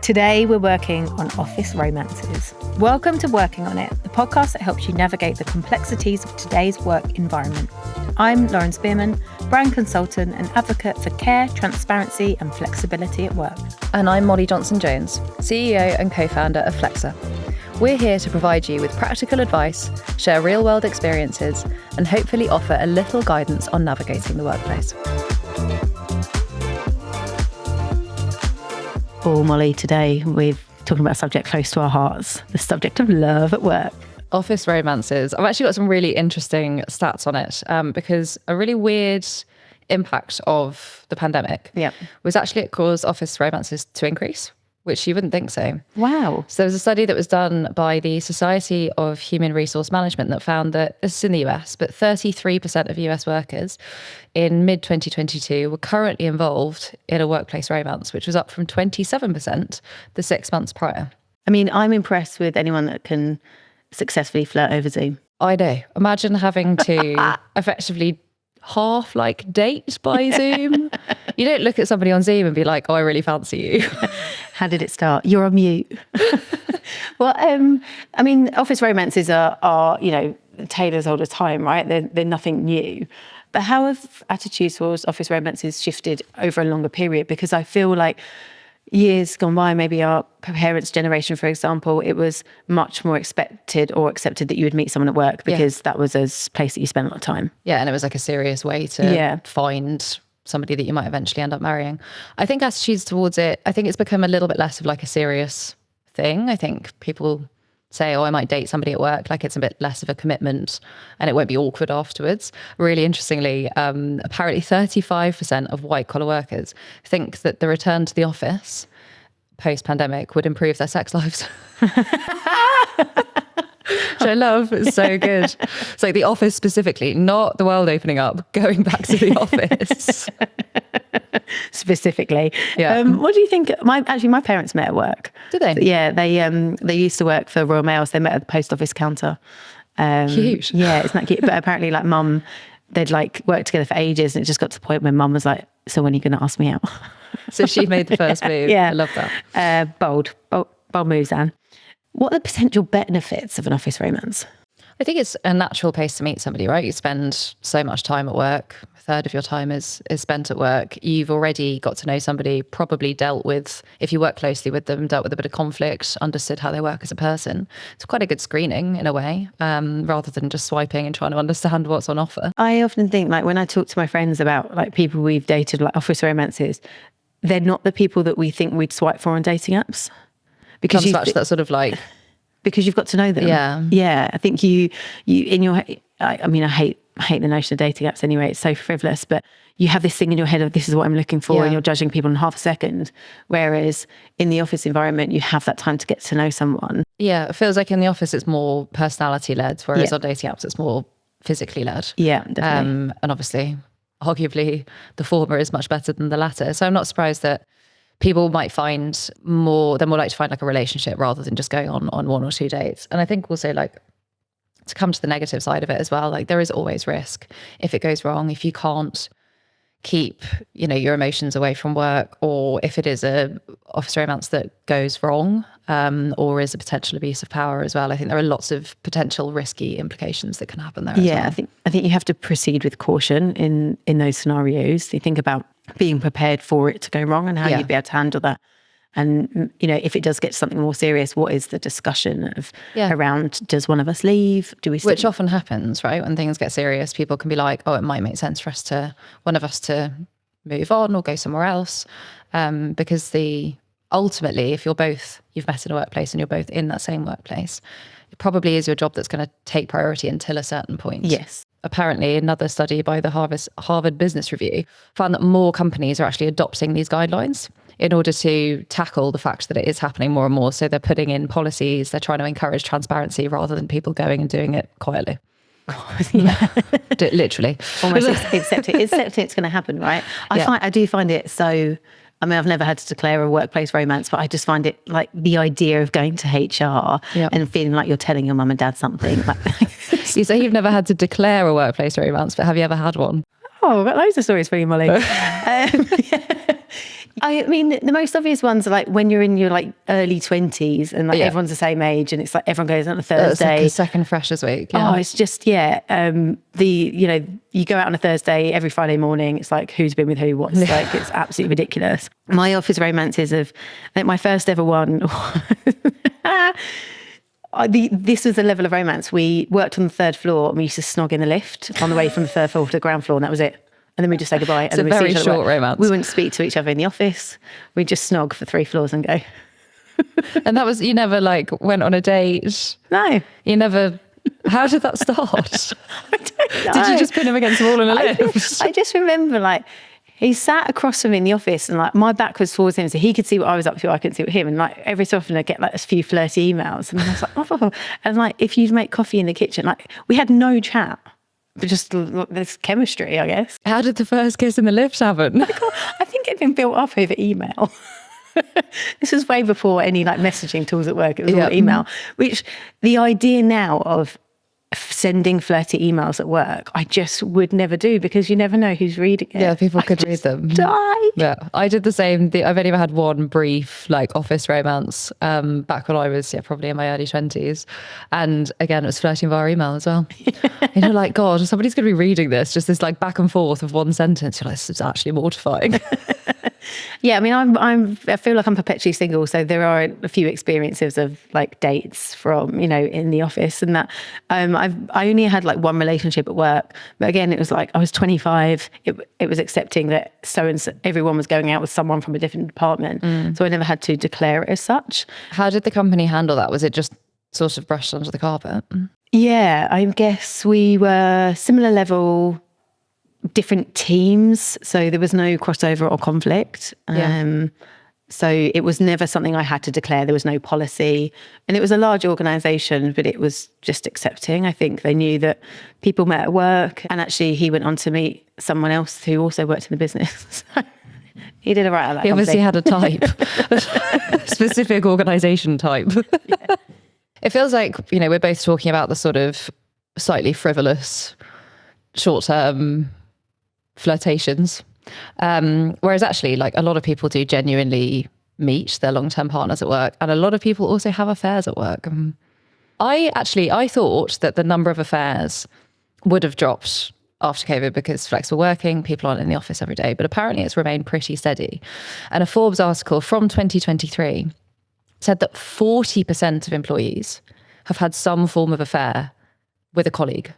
Today we're working on office romances. Welcome to Working on It, the podcast that helps you navigate the complexities of today's work environment. I'm Lauren Spearman, brand consultant and advocate for care, transparency and flexibility at work. And I'm Molly Johnson-Jones, CEO and co-founder of Flexa. We're here to provide you with practical advice, share real-world experiences, and hopefully offer a little guidance on navigating the workplace. Oh, Molly, today we're talking about a subject close to our hearts, the subject of love at work. Office romances. I've actually got some really interesting stats on it because a really weird impact of the pandemic was actually it caused office romances to increase, which you wouldn't think so. Wow. So there was a study that was done by the Society of Human Resource Management that found that, this is in the US, but 33% of US workers in mid-2022 were currently involved in a workplace romance, which was up from 27% the 6 months prior. I mean, I'm impressed with anyone that can successfully flirt over Zoom. I know. Imagine having to effectively date by Zoom. You don't look at somebody on Zoom and be like, oh, I really fancy you. How did it start? You're on mute. Well, I mean, office romances are tales all the time, right? They're nothing new. But how have attitudes towards office romances shifted over a longer period? Because I feel like years gone by, maybe our parents' generation, for example, it was much more expected or accepted that you would meet someone at work because that was a place that you spent a lot of time. Yeah, and it was like a serious way to find somebody that you might eventually end up marrying. I think attitudes towards it, I think it's become a little bit less of like a serious thing. I think people say, oh, I might date somebody at work, like it's a bit less of a commitment and it won't be awkward afterwards. Really interestingly, apparently 35% of white collar workers think that the return to the office post-pandemic would improve their sex lives. Which I love. It's so good. It's like the office specifically, not the world opening up, going back to the office. Specifically. Yeah. What do you think? My parents met at work. Did they? Yeah, they used to work for Royal Mail, so they met at the post office counter. Cute. Yeah, it's not cute. But apparently, like mum, they'd like worked together for ages, and it just got to the point where mum was like, so when are you going to ask me out? So she made the first move. Yeah. I love that. Bold moves, Anne. What are the potential benefits of an office romance? I think it's a natural place to meet somebody, right? You spend so much time at work. A third of your time is spent at work. You've already got to know somebody, probably dealt with, if you work closely with them, dealt with a bit of conflict, understood how they work as a person. It's quite a good screening in a way, rather than just swiping and trying to understand what's on offer. I often think, like, when I talk to my friends about like people we've dated, like office romances, they're not the people that we think we'd swipe for on dating apps. Because that sort of like, because you've got to know them. Yeah. I think you in your, I mean, I hate the notion of dating apps anyway. It's so frivolous, but you have this thing in your head of this is what I'm looking for, and you're judging people in half a second. Whereas in the office environment, you have that time to get to know someone. Yeah, it feels like in the office it's more personality led, whereas on dating apps it's more physically led. Yeah, definitely. And obviously, arguably, the former is much better than the latter. So I'm not surprised that people might find they're more likely to find like a relationship rather than just going on one or two dates. And I think also, like, to come to the negative side of it as well, like there is always risk if it goes wrong, if you can't keep, your emotions away from work, or if it is a office romance that goes wrong, or is a potential abuse of power as well. I think there are lots of potential risky implications that can happen there as well. I think you have to proceed with caution in those scenarios. You think about being prepared for it to go wrong and how you'd be able to handle that. And, if it does get something more serious, what is the discussion around, does one of us leave? Do we Which often happens, right? When things get serious, people can be like, oh, it might make sense for one of us to move on or go somewhere else. Because ultimately, if you've met in a workplace and you're both in that same workplace, it probably is your job that's going to take priority until a certain point. Yes. Apparently, another study by the Harvard Business Review found that more companies are actually adopting these guidelines in order to tackle the fact that it is happening more and more. So they're putting in policies, they're trying to encourage transparency rather than people going and doing it quietly. Literally. Almost accept it's going to happen, right? I do find it so... I mean, I've never had to declare a workplace romance, but I just find it like the idea of going to HR and feeling like you're telling your mum and dad something. You say you've never had to declare a workplace romance, but have you ever had one? Oh, I've got loads of stories for you, Molly. I mean, the most obvious ones are like when you're in your like early 20s and like Yeah. everyone's the same age and it's like everyone goes on a It's like Thursday. a second freshers week. Yeah. Oh, it's just, you go out on a Thursday every Friday morning. It's like, who's been with who? What's like, it's absolutely ridiculous. My office romances of, I think my first ever one, this was the level of romance. We worked on the third floor and we used to snog in the lift on the way from the third floor to the ground floor, and that was it. And then we just say goodbye. It's and a then we'd very see each other short romance. We wouldn't speak to each other in the office. We'd just snog for 3 floors and go. And that was, you never like went on a date? No. You never, how did that start? I don't know. Did you just pin him against the wall in a lift? I just remember like he sat across from me in the office and like my back was towards him so he could see what I was up to, I couldn't see what him. And like every so often I'd get like a few flirty emails and I was like, oh. And like if you'd make coffee in the kitchen, like we had no chat. But just this chemistry, I guess. How did the first kiss in the lift happen? I think it'd been built up over email. This was way before any like messaging tools at work. It was all email, which the idea now of sending flirty emails at work, I just would never do because you never know who's reading it. Yeah, people could read them. Die. Yeah, I did the same. I've only ever had one brief like office romance back when I was probably in my early 20s. And again, it was flirting via email as well. You know, like, God, somebody's going to be reading this, just this like back and forth of one sentence. You're like, this is actually mortifying. Yeah, I mean, I feel like I'm perpetually single, so there are a few experiences of like dates from in the office, and that I only had like one relationship at work, but again, it was like I was 25. It was accepting that everyone was going out with someone from a different department, so I never had to declare it as such. How did the company handle that? Was it just sort of brushed under the carpet? Yeah, I guess we were similar level. Different teams, so there was no crossover or conflict. So it was never something I had to declare. There was no policy, and it was a large organisation, but it was just accepting. I think they knew that people met at work, and actually he went on to meet someone else who also worked in the business. He did all right at that. He obviously had a type, specific organisation type. Yeah. It feels like we're both talking about the sort of slightly frivolous, short-term flirtations, whereas actually like a lot of people do genuinely meet their long-term partners at work, and a lot of people also have affairs at work. I thought that the number of affairs would have dropped after COVID because flexible working, people aren't in the office every day, but apparently it's remained pretty steady. And a Forbes article from 2023 said that 40% of employees have had some form of affair with a colleague.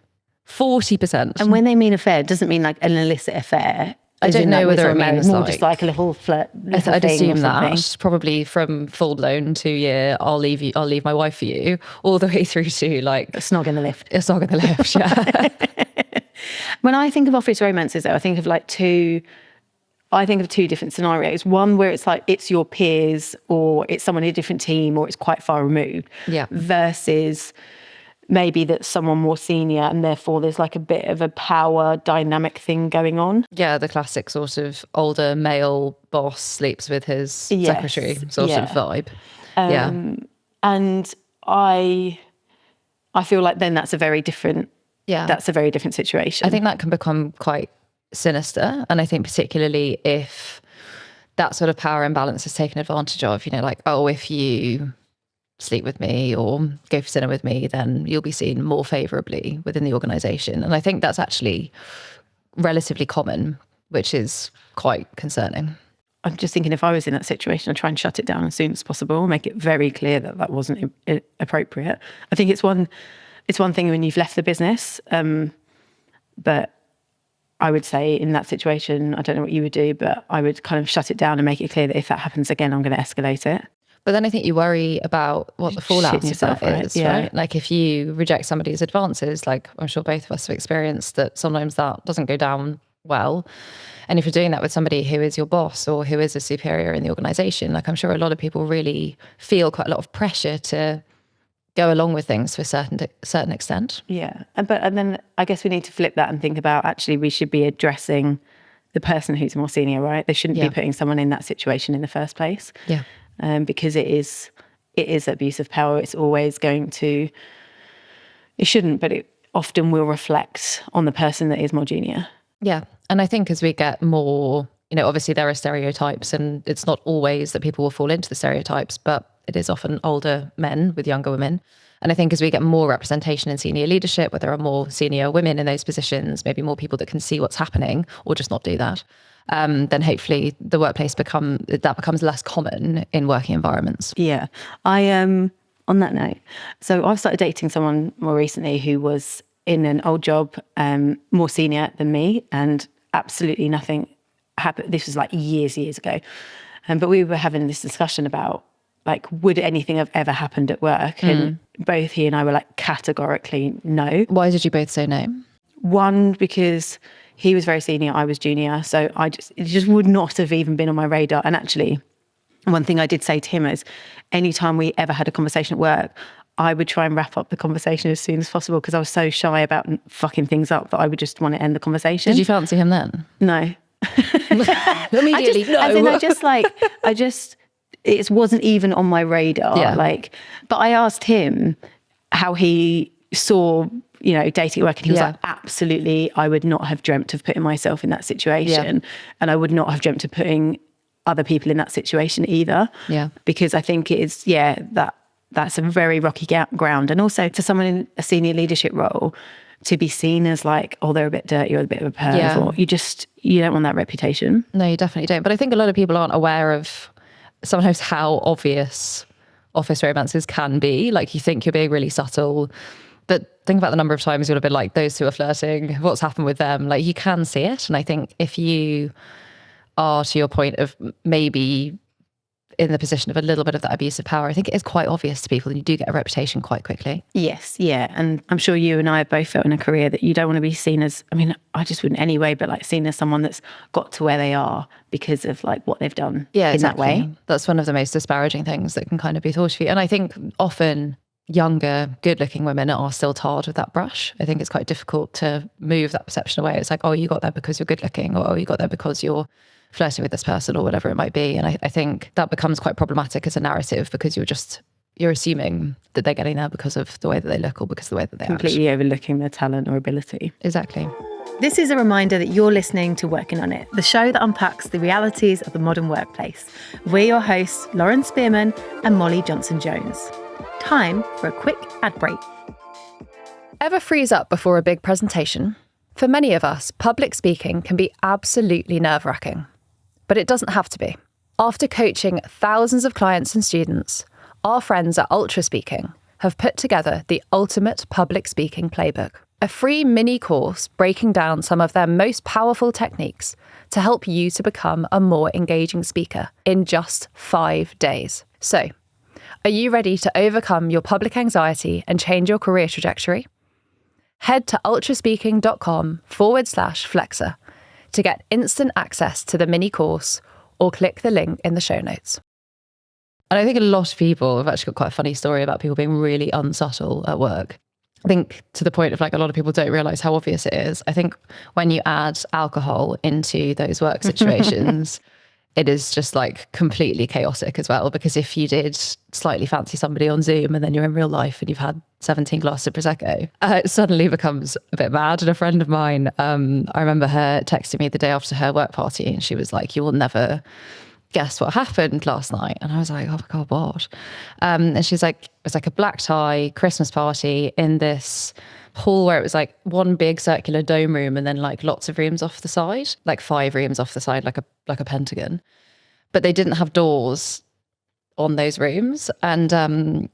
40%. And when they mean affair, it doesn't mean like an illicit affair. I don't know whether it means more like, just like a little flirt. I'd assume that probably from full blown 2 year, I'll leave my wife for you, all the way through to like a snog in the lift. A snog in the lift, yeah. When I think of office romances, though, I think of two different scenarios. One where it's like it's your peers, or it's someone in a different team, or it's quite far removed. Yeah. Versus maybe that's someone more senior and therefore there's like a bit of a power dynamic thing going on. Yeah, the classic sort of older male boss sleeps with his secretary sort of vibe. And I feel like then that's a very different situation. I think that can become quite sinister, and I think particularly if that sort of power imbalance is taken advantage of, like, oh, if you sleep with me or go for dinner with me, then you'll be seen more favourably within the organisation. And I think that's actually relatively common, which is quite concerning. I'm just thinking if I was in that situation, I'd try and shut it down as soon as possible, make it very clear that that wasn't appropriate. I think it's one thing when you've left the business, but I would say in that situation, I don't know what you would do, but I would kind of shut it down and make it clear that if that happens again, I'm going to escalate it. But then I think you worry about what the fallout of that is, yeah. right? Like if you reject somebody's advances, like I'm sure both of us have experienced that sometimes that doesn't go down well. And if you're doing that with somebody who is your boss or who is a superior in the organisation, like I'm sure a lot of people really feel quite a lot of pressure to go along with things to a certain extent. Yeah. And then I guess we need to flip that and think about actually we should be addressing the person who's more senior, right? They shouldn't be putting someone in that situation in the first place. Yeah. Because it is abuse of power. It's always going to, it shouldn't, but it often will reflect on the person that is more junior. Yeah. And I think as we get more obviously there are stereotypes, and it's not always that people will fall into the stereotypes, but it is often older men with younger women. And I think as we get more representation in senior leadership, where there are more senior women in those positions, maybe more people that can see what's happening or just not do that, then hopefully the workplace becomes less common in working environments. Yeah. On that note, so I've started dating someone more recently who was in an old job, more senior than me, and absolutely nothing happened. This was like years ago. But we were having this discussion about, like, would anything have ever happened at work? And both he and I were like, categorically no. Why did you both say no? One, because he was very senior, I was junior. So it just would not have even been on my radar. And actually, one thing I did say to him is, anytime we ever had a conversation at work, I would try and wrap up the conversation as soon as possible, because I was so shy about fucking things up that I would just want to end the conversation. Did you fancy him then? No. Immediately, no. As in, it wasn't even on my radar. Yeah. But I asked him how he saw, dating at work, and he was like, absolutely, I would not have dreamt of putting myself in that situation. And I would not have dreamt of putting other people in that situation either. Yeah. Because I think it is, that's a very rocky ground. And also to someone in a senior leadership role, to be seen as like, oh, they're a bit dirty or a bit of a perv, or you don't want that reputation. No, you definitely don't. But I think a lot of people aren't aware of sometimes how obvious office romances can be. Like, you think you're being really subtle, but think about the number of times you'll have been like, those two are flirting, what's happened with them? Like, you can see it. And I think if you are, to your point of maybe in the position of a little bit of that abuse of power, I think it is quite obvious to people, and you do get a reputation quite quickly. Yes, yeah. And I'm sure you and I have both felt in a career that you don't want to be seen as, I mean, I just wouldn't anyway, but like seen as someone that's got to where they are because of like what they've done in that way. That's one of the most disparaging things that can kind of be thought of you. And I think often younger, good-looking women are still tarred with that brush. I think it's quite difficult to move that perception away. It's like, oh, you got there because you're good-looking, or oh, you got there because you're flirting with this person, or whatever it might be. And I think that becomes quite problematic as a narrative, because you're assuming that they're getting there because of the way that they look, or because of the way that they completely act. overlooking their talent or ability. Exactly. This is a reminder that you're listening to Working On It, the show that unpacks the realities of the modern workplace. We're your hosts, Lauren Spearman and Molly Johnson-Jones. Time for a quick ad break. Ever freeze up before a big presentation? For many of us, public speaking can be absolutely nerve-wracking. But it doesn't have to be. After coaching thousands of clients and students, our friends at Ultra Speaking have put together the ultimate public speaking playbook, a free mini course breaking down some of their most powerful techniques to help you to become a more engaging speaker in just 5 days. So, are you ready to overcome your public anxiety and change your career trajectory? Head to ultraspeaking.com/Flexer to get instant access to the mini course, or click the link in the show notes. And I think a lot of people have actually got quite a funny story about people being really unsubtle at work. I think to the point of like, a lot of people don't realise how obvious it is. I think when you add alcohol into those work situations, it is just like completely chaotic as well. Because if you did slightly fancy somebody on Zoom and then you're in real life and you've had 17 glasses of Prosecco, it suddenly becomes a bit mad. And a friend of mine, I remember her texting me the day after her work party, and she was like, you will never guess what happened last night. And I was like, oh my God, what? And she's like, it was like a black tie Christmas party in this hall where it was like one big circular dome room and then like lots of rooms off the side, like 5 rooms off the side, like a pentagon. But they didn't have doors on those rooms. And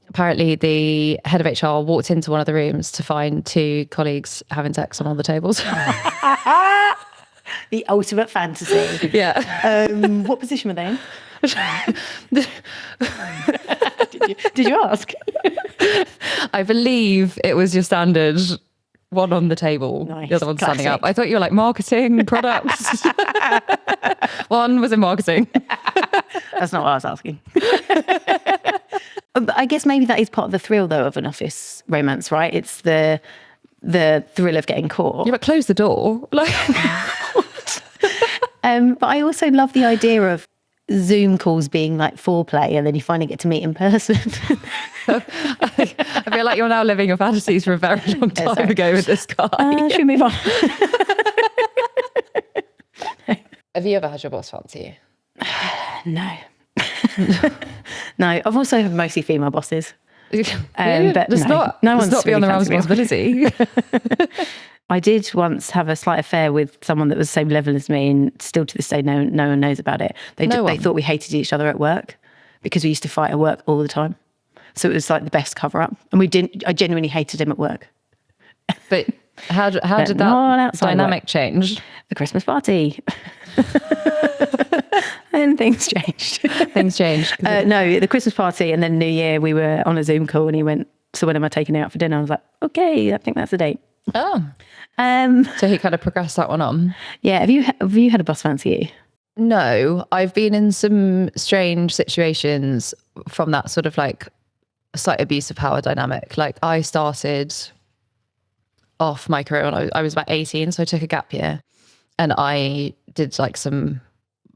apparently the head of HR walked into one of the rooms to find 2 colleagues having sex on all the tables. The ultimate fantasy. Yeah. What position were they in? Did you ask? I believe it was your standard one on the table, nice. The other one standing Classic. up. I thought you were like marketing, products. One was in marketing. That's not what I was asking. But I guess maybe that is part of the thrill, though, of an office romance, right? It's the thrill of getting caught. Yeah, but close the door. Like, but I also love the idea of Zoom calls being like foreplay, and then you finally get to meet in person. I feel like you're now living your fantasies for a very long time ago with this guy. Should we move on? Have you ever had your boss fancy you? No. No, I've also had mostly female bosses. But Does not be on the realms of possibility. I did once have a slight affair with someone that was the same level as me, and still to this day, no one knows about it. They thought we hated each other at work because we used to fight at work all the time. So it was like the best cover up, and I genuinely hated him at work. But how did that dynamic change? The Christmas party. And things changed. Things changed. No, the Christmas party, and then New Year, we were on a Zoom call, and he went, "So when am I taking you out for dinner?" I was like, "Okay, I think that's a date." Oh. So he kind of progressed that one on. Yeah. Have you had a boss fancy you? No, I've been in some strange situations from that sort of like slight abuse of power dynamic. Like I started off my career when I was about 18, so I took a gap year, and I did like some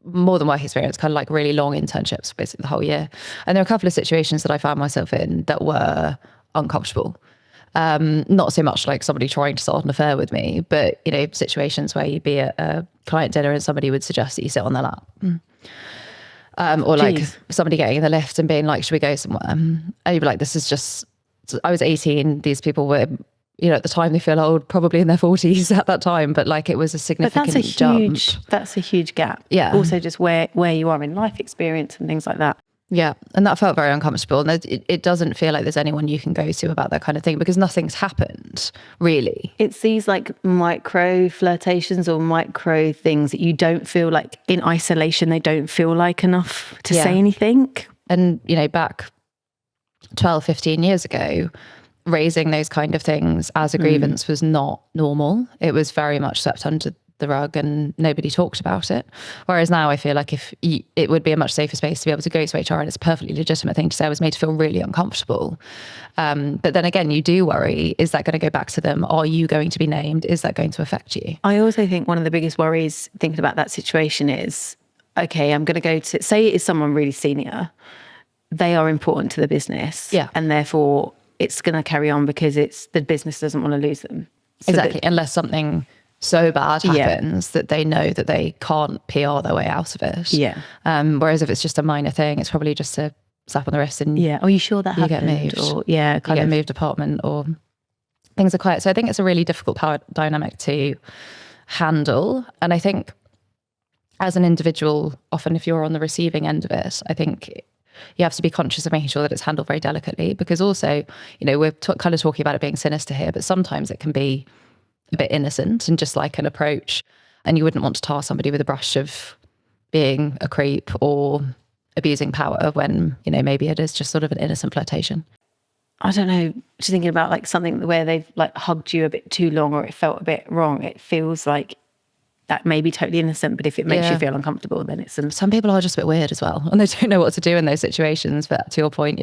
more than work experience, kind of like really long internships, basically the whole year. And there were a couple of situations that I found myself in that were uncomfortable. Not so much like somebody trying to start an affair with me, but you know, situations where you'd be at a client dinner and somebody would suggest that you sit on their lap. Or like somebody getting in the lift and being like, "Should we go somewhere?" And you'd be like, "This is just," I was 18. These people were, you know, at the time they feel old, probably in their 40s at that time, but like it was a significant jump. That's a huge gap. Yeah. Also just where you are in life experience and things like that. Yeah. And that felt very uncomfortable. And it doesn't feel like there's anyone you can go to about that kind of thing because nothing's happened, really. It's these like micro flirtations or micro things that you don't feel like in isolation, they don't feel like enough to say anything. And, you know, back 12, 15 years ago, raising those kind of things as a grievance was not normal. It was very much swept under the rug and nobody talked about it. Whereas now I feel like it would be a much safer space to be able to go to HR, and it's a perfectly legitimate thing to say I was made to feel really uncomfortable. But then again, you do worry, is that going to go back to them? Are you going to be named? Is that going to affect you? I also think one of the biggest worries thinking about that situation is, okay, I'm going to go to, say it is someone really senior. They are important to the business. Yeah. And therefore it's going to carry on because the business doesn't want to lose them. So exactly. Unless something so bad happens that they know that they can't PR their way out of it. Yeah. Whereas if it's just a minor thing, it's probably just a slap on the wrist and are you sure that happened? Get moved. Or, you get moved apartment or things are quiet. So I think it's a really difficult power dynamic to handle. And I think as an individual, often if you're on the receiving end of it, I think you have to be conscious of making sure that it's handled very delicately, because also, you know, we're kind of talking about it being sinister here, but sometimes it can be a bit innocent and just like an approach, and you wouldn't want to tar somebody with a brush of being a creep or abusing power when, you know, maybe it is just sort of an innocent flirtation. I don't know, just thinking about like something where they've like hugged you a bit too long or it felt a bit wrong, it feels like that may be totally innocent, but if it makes you feel uncomfortable, then it's... Some people are just a bit weird as well, and they don't know what to do in those situations. But to your point,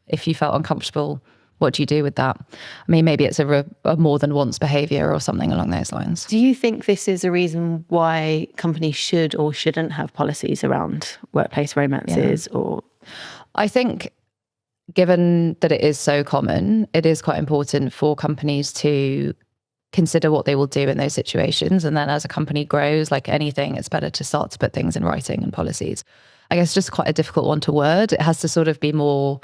if you felt uncomfortable, what do you do with that? I mean, maybe it's a more than once behaviour or something along those lines. Do you think this is a reason why companies should or shouldn't have policies around workplace romances? Or I think given that it is so common, it is quite important for companies to consider what they will do in those situations. And then as a company grows, like anything, it's better to start to put things in writing and policies. I guess just quite a difficult one to word. It has to sort of be more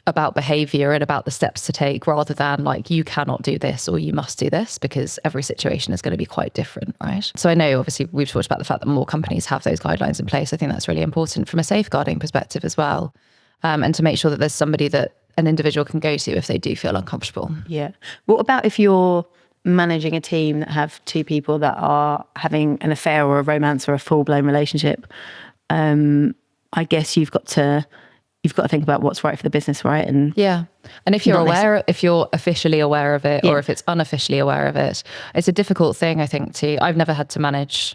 about behavior and about the steps to take rather than like, you cannot do this or you must do this, because every situation is going to be quite different, right? So I know obviously we've talked about the fact that more companies have those guidelines in place. I think that's really important from a safeguarding perspective as well. And to make sure that there's somebody that an individual can go to if they do feel uncomfortable. Yeah. What about if you're managing a team that have two people that are having an affair or a romance or a full-blown relationship? I guess you've got to think about what's right for the business, right? And and if you're if you're officially aware of it, or if it's unofficially aware of it, it's a difficult thing, I think. I've never had to manage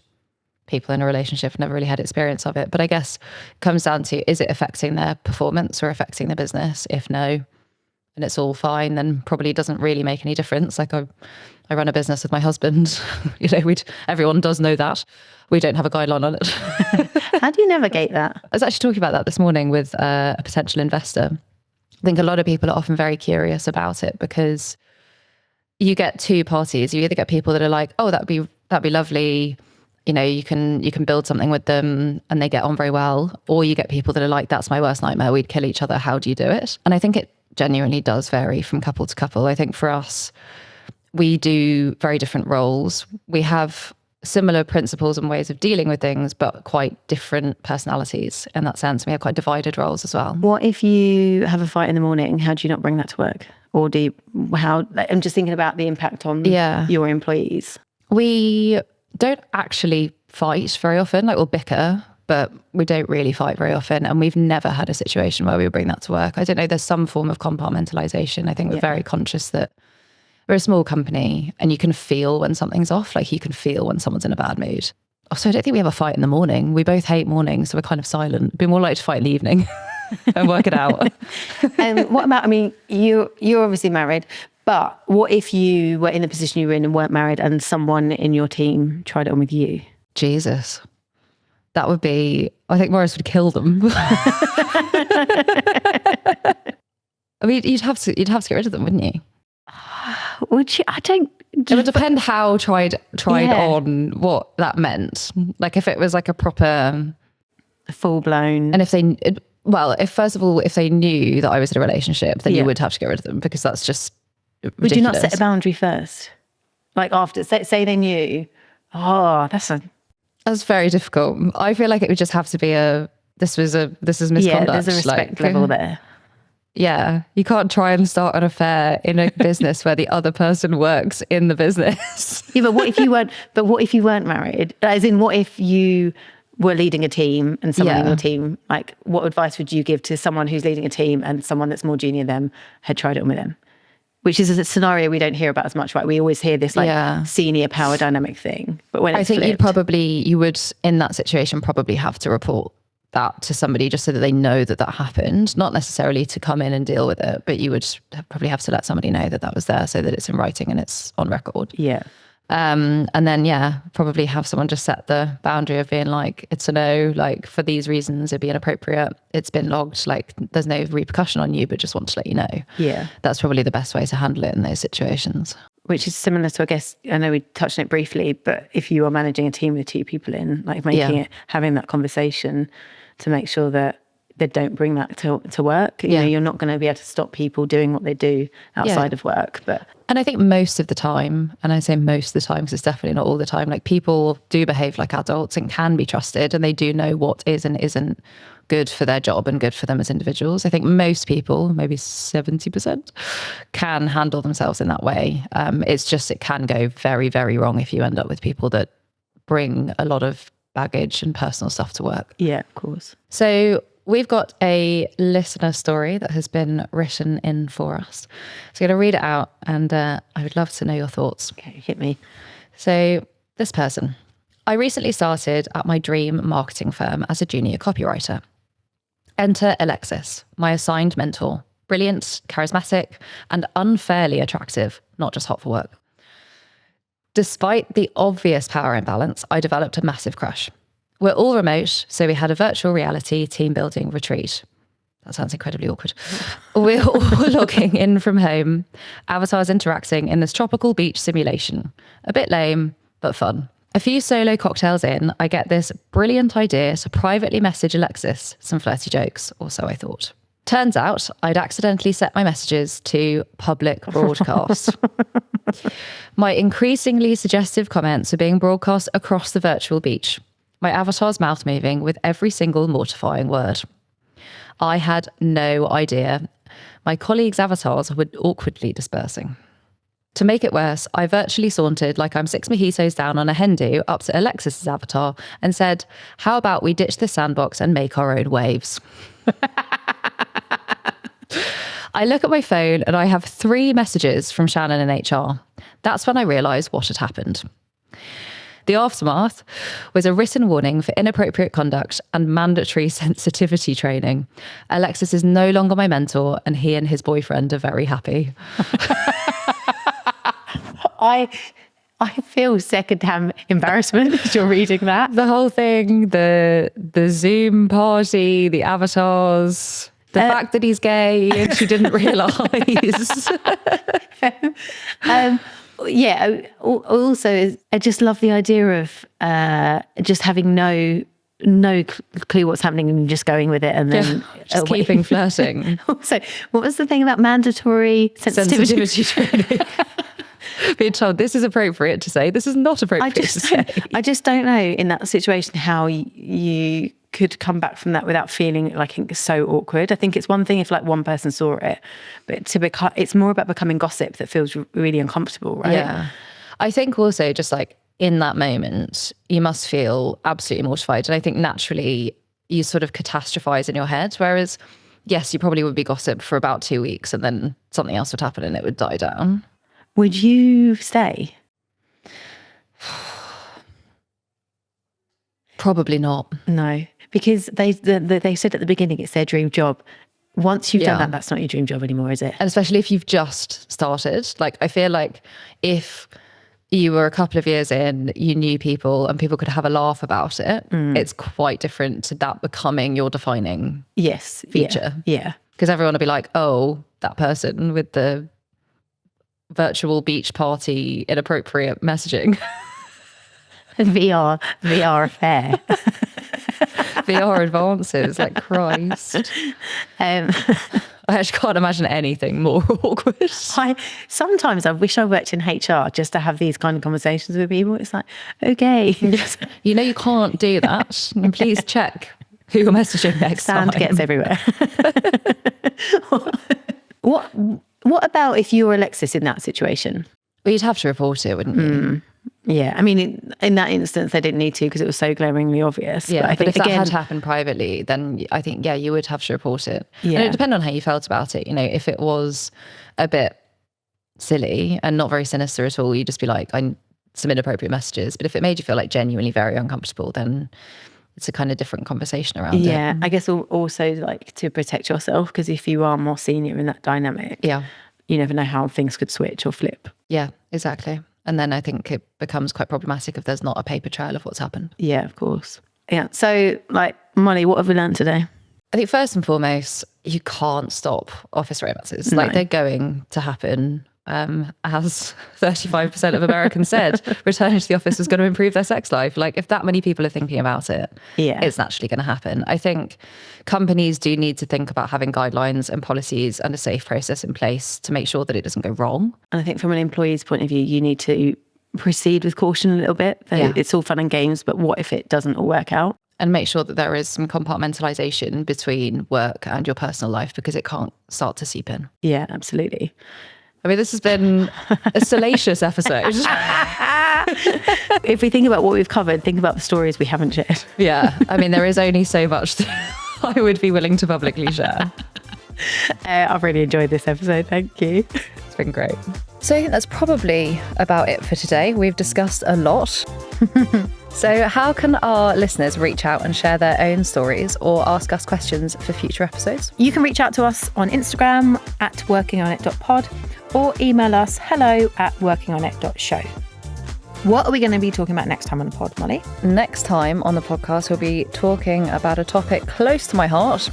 people in a relationship, never really had experience of it, but I guess it comes down to, is it affecting their performance or affecting the business? If no, and it's all fine, then probably doesn't really make any difference. Like I run a business with my husband. You know, everyone does know that. We don't have a guideline on it. How do you navigate that? I was actually talking about that this morning with a potential investor. I think a lot of people are often very curious about it, because you get two parties. You either get people that are like, oh, that'd be lovely. you know, you can build something with them and they get on very well, or you get people that are like, that's my worst nightmare, we'd kill each other, how do you do it? And I think it genuinely does vary from couple to couple. I think for us, we do very different roles. We have similar principles and ways of dealing with things, but quite different personalities in that sense. We have quite divided roles as well. What if you have a fight in the morning? How do you not bring that to work? Or I'm just thinking about the impact on your employees. We don't actually fight very often, like we'll bicker, but we don't really fight very often. And we've never had a situation where we would bring that to work. I don't know, there's some form of compartmentalization. I think we're very conscious that we're a small company and you can feel when something's off, like you can feel when someone's in a bad mood. Also, I don't think we have a fight in the morning. We both hate mornings, so we're kind of silent. It'd be more likely to fight in the evening and work it out. What about, I mean, you're obviously married, but what if you were in the position you were in and weren't married and someone in your team tried it on with you? Jesus. That would be, I think Morris would kill them. I mean, you'd have to get rid of them, wouldn't you? Would you? I don't. It would depend how tried on what that meant. Like if it was like a proper full blown, and if first of all, if they knew that I was in a relationship, then you would have to get rid of them, because that's just ridiculous. Would you not set a boundary first? Like after, say they knew. Oh, that's very difficult. I feel like it would just have to be this is misconduct. Yeah, there's a respect level there. Yeah, you can't try and start an affair in a business where the other person works in the business. Yeah, but what if you weren't? But what if you weren't married? As in, what if you were leading a team and someone in your team? Like, what advice would you give to someone who's leading a team and someone that's more junior than them had tried it on with them? Which is a scenario we don't hear about as much, right? We always hear this senior power dynamic thing, but when it's flipped, you would in that situation probably have to report that to somebody just so that they know that happened, not necessarily to come in and deal with it, but you would probably have to let somebody know that was there so that it's in writing and it's on record. Yeah. And then, probably have someone just set the boundary of being like, it's a no, like for these reasons, it'd be inappropriate. It's been logged, like there's no repercussion on you, but just want to let you know. Yeah. That's probably the best way to handle it in those situations. Which is similar to, I guess, I know we touched on it briefly, but if you are managing a team with two people in, like having that conversation to make sure that they don't bring that to work. You know, you're not going to be able to stop people doing what they do outside of work. And I think most of the time, and I say most of the time because it's definitely not all the time, like people do behave like adults and can be trusted, and they do know what is and isn't good for their job and good for them as individuals. I think most people, maybe 70%, can handle themselves in that way. It's just, it can go very, very wrong if you end up with people that bring a lot of baggage and personal stuff to work. Yeah, of course. So we've got a listener story that has been written in for us. So I'm going to read it out, and I would love to know your thoughts. Okay, hit me. So this person: I recently started at my dream marketing firm as a junior copywriter. Enter Alexis, my assigned mentor. Brilliant, charismatic, and unfairly attractive, not just hot for work. Despite the obvious power imbalance, I developed a massive crush. We're all remote, so we had a virtual reality team building retreat. That sounds incredibly awkward. We're all logging in from home, avatars interacting in this tropical beach simulation. A bit lame, but fun. A few solo cocktails in, I get this brilliant idea to privately message Alexis some flirty jokes, or so I thought. Turns out I'd accidentally set my messages to public broadcast. My increasingly suggestive comments are being broadcast across the virtual beach. My avatar's mouth moving with every single mortifying word. I had no idea. My colleagues' avatars were awkwardly dispersing. To make it worse, I virtually sauntered like I'm 6 mojitos down on a hen do up to Alexis's avatar and said, how about we ditch the sandbox and make our own waves? I look at my phone and I have 3 messages from Shannon in HR. That's when I realised what had happened. The aftermath was a written warning for inappropriate conduct and mandatory sensitivity training. Alexis is no longer my mentor, and he and his boyfriend are very happy. I feel secondhand embarrassment as you're reading that. The whole thing, the Zoom party, the avatars, the fact that he's gay and she didn't realise. Yeah. Also, I just love the idea of just having no clue what's happening and just going with it, and then just keeping flirting. Also, what was the thing about mandatory sensitivity training? Being told this is appropriate to say, this is not appropriate to say. I just don't know in that situation how you could come back from that without feeling like it's so awkward. I think it's one thing if like one person saw it, but it's more about becoming gossip that feels really uncomfortable, right? Yeah. I think also just like in that moment, you must feel absolutely mortified. And I think naturally you sort of catastrophize in your head. Whereas, yes, you probably would be gossip for about 2 weeks and then something else would happen and it would die down. Would you stay? Probably not. No, because they said at the beginning it's their dream job. Once you've done that, that's not your dream job anymore, is it? And especially if you've just started. Like, I feel like if you were a couple of years in, you knew people and people could have a laugh about it, it's quite different to that becoming your defining feature. Yeah. Because everyone will be like, oh, that person with the virtual beach party inappropriate messaging. VR affair. VR advances, like Christ. I actually can't imagine anything more awkward. Sometimes I wish I worked in HR just to have these kind of conversations with people. It's like, okay. You know you can't do that. And please check who you're messaging next time. Sand gets everywhere. What about if you were Alexis in that situation? Well, you'd have to report it, wouldn't you? Yeah, I mean, in that instance, they didn't need to because it was so glaringly obvious. Yeah, but I think if that had happened privately, then I think, you would have to report it. Yeah. And it would depend on how you felt about it. You know, if it was a bit silly and not very sinister at all, you'd just be like, some inappropriate messages. But if it made you feel like genuinely very uncomfortable, then it's a kind of different conversation around it. Yeah, I guess also like to protect yourself, because if you are more senior in that dynamic, you never know how things could switch or flip. Yeah, exactly. And then I think it becomes quite problematic if there's not a paper trail of what's happened. Yeah, of course. Yeah. So, like, Molly, what have we learned today? I think first and foremost, you can't stop office romances. No. Like, they're going to happen. As 35% of Americans said, returning to the office was going to improve their sex life. Like, if that many people are thinking about it, it's naturally going to happen. I think companies do need to think about having guidelines and policies and a safe process in place to make sure that it doesn't go wrong. And I think from an employee's point of view, you need to proceed with caution a little bit. It's all fun and games, but what if it doesn't all work out? And make sure that there is some compartmentalization between work and your personal life, because it can't start to seep in. Yeah, absolutely. I mean, this has been a salacious episode. If we think about what we've covered, think about the stories we haven't shared. Yeah. I mean, there is only so much that I would be willing to publicly share. I've really enjoyed this episode. Thank you. It's been great. So I think that's probably about it for today. We've discussed a lot. So how can our listeners reach out and share their own stories or ask us questions for future episodes? You can reach out to us on Instagram at workingonit.pod or email us hello@workingonit.show. What are we going to be talking about next time on the pod, Molly? Next time on the podcast, we'll be talking about a topic close to my heart,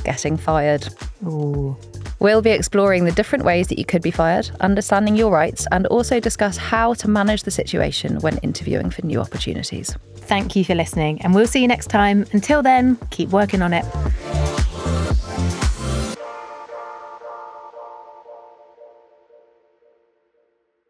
getting fired. Ooh. We'll be exploring the different ways that you could be fired, understanding your rights, and also discuss how to manage the situation when interviewing for new opportunities. Thank you for listening, and we'll see you next time. Until then, keep working on it.